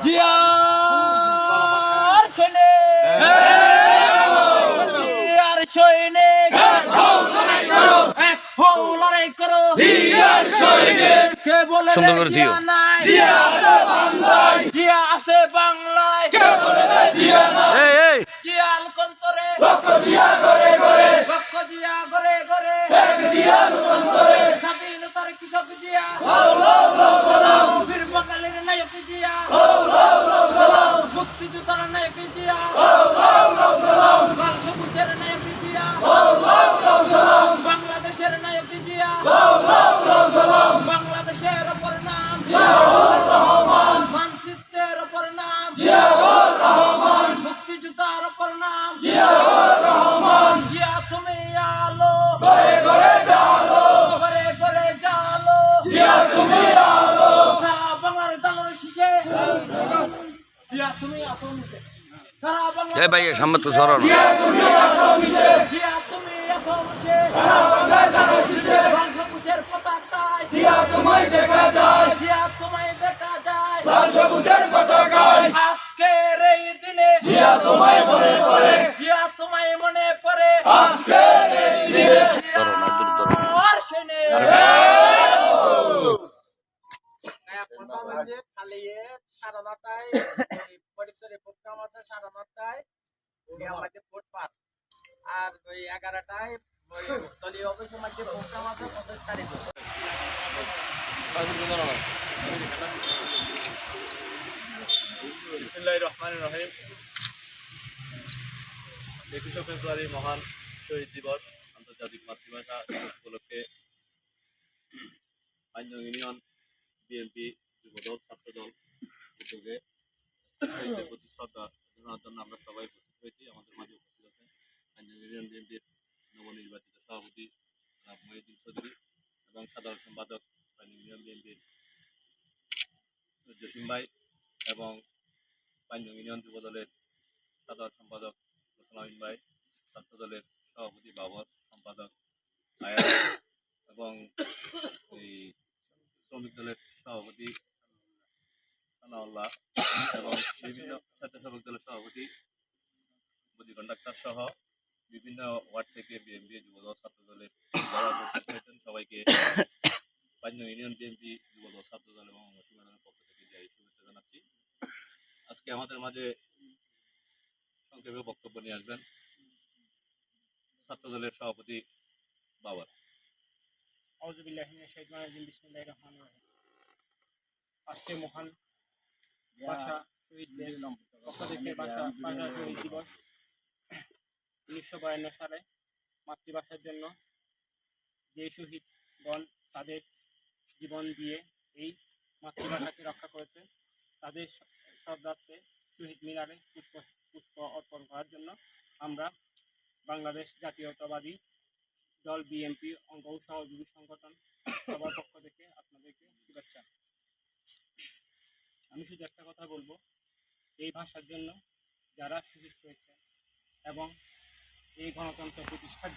জিয়ার সৈনিক, জিয়ার সৈনিক, এক হও লড়াই করো। জিয়ার সৈনিক, কে বলে রে জিয়া নাই? জিয়া আছে বাংলায়, জিয়া আছে বাংলায়, কে বলে রে জিয়া নাই? জিয়া লোকান্তরে, লক্ষ জিয়া গরে গরে, লক্ষ জিয়া গরে গরে, এক জিয়া লোকান্তরে, স্বাধীনতার কৃষক জিয়া, লাউ লাউ লাউ সালাম, বীর বাঙালির নায়ক জিয়া, লাউ লাউ লাউ সালাম, মুক্তিযোদ্ধার নায়ক জিয়া, লাউ লাউ লাউ সালাম, লাল সবুজের নায়ক জিয়া, লাউ লাউ লাউ সালাম, বাংলাদেশের নায়ক জিয়া, লাউ লাউ লাউ সালাম, বাংলাদেশের অপর নাম জিয়াউর রহমান, মানচিত্রের অপর নাম জিয়াউর রহমান, মুক্তিযোদ্ধার অপর নাম জিয়াউর রহমান। জিয়া তুমি আলো, ঘরে ঘরে জালো, ঘরে ঘরে জালো, জিয়া তুমি আলো, সারা বাংলার দালার শীষে, জিয়া তুমি আসো মিশে, সারা বাংলা ভাই সামনে তো সরো না। জিয়া তুমি আসো মিশে, জিয়া তুমি আসো মিশে, সারা বাংলার দালার শীষে, লাল সবুজের পতাকায় জিয়া তোমায় দেখা যায়, জিয়া তোমায় দেখা যায়, লাল সবুজের পতাকায়। আজকের এই দিনে জিয়া তোমায় মনে পড়ে, জিয়া তোমায় মনে পড়ে, আজকের এই দিনে জিয়ার সৈনিক। খালি সাড়ে নটায় পরিচয় প্রোগ্রাম আছে, সাড়ে নটায় আমাদের ফুটপাত, আর ওই 11টায় ওই দলীয় অফিসের মধ্যে প্রোগ্রাম আছে 25 তারিখে। বিসমিল্লাহির রহমানির রহিম। 21শে ফেব্রুয়ারি মহান শহীদ দিবস, আন্তর্জাতিক মাতৃভাষা দিবস উপলক্ষে পাঁচজন ইউনিয়ন বিএনপি যুবদল ছাত্রদল উদ্যোগে শহীদদের প্রতি শ্রদ্ধা জানানোর জন্য আমরা সবাই উপস্থিত হয়েছি। আমাদের মাঝে উপস্থিত আছেন পাঁচজন ইউনিয়ন বিএনপির নবনির্বাচিত সভাপতি জনাব মহিউদ্দিন চৌধুরী এবং সাধারণ সম্পাদক পাঁচজন ইউনিয়ন বিএনপির জসিম ভাই এবং পাঁচজন ইউনিয়ন যুবদলের সাধারণ সম্পাদক রসুল ভাই, ছাত্র দলের সভাপতি বাবর, সম্পাদক আয়াত এবং এই শ্রমিক দলের সভাপতি সানাউল্লাহ এবং বিভিন্ন স্বেচ্ছাসেবক দলের সভাপতি বদি কন্ডাক্টর সহ বিভিন্ন ওয়ার্ড থেকে বিএনপি যুবদল ছাত্র দলের যারা উপস্থিত হয়েছেন সবাইকে পাঁচজন ইউনিয়ন বিএনপি যুবদল ছাত্র দল এবং সংগঠনের পক্ষ থেকে যাই শুভেচ্ছা জানাচ্ছি। আজকে আমাদের মাঝে সংক্ষেপে বক্তব্য নিয়ে আসবেন ছাত্র দলের সভাপতি বাবর। আউযুবিল্লাহি মিনাশ শাইতানির রাজিম, বিসমিল্লাহির রহমানির রহিম। আজকে মহান ভাষা শহীদদের পক্ষ থেকে ভাষা শহীদ দিবস 1952 সালে মাতৃভাষার জন্য যে শহীদগণ তাদের জীবন দিয়ে এই মাতৃভাষাকে রক্ষা করেছে, তাদের শ্রদ্ধার্থে শহীদ মিনারে পুষ্প অর্পণ করার জন্য আমরা বাংলাদেশ জাতীয়তাবাদী দল বিএনপি অঙ্গ সহযোগী সংগঠন সবার পক্ষ থেকে আপনাদেরকে শুভেচ্ছা। আমি শুধু একটা কথা বলবো, এই ভাষার জন্য যারা শহীদ হয়েছে এবং এই গণতন্ত্র প্রতিষ্ঠার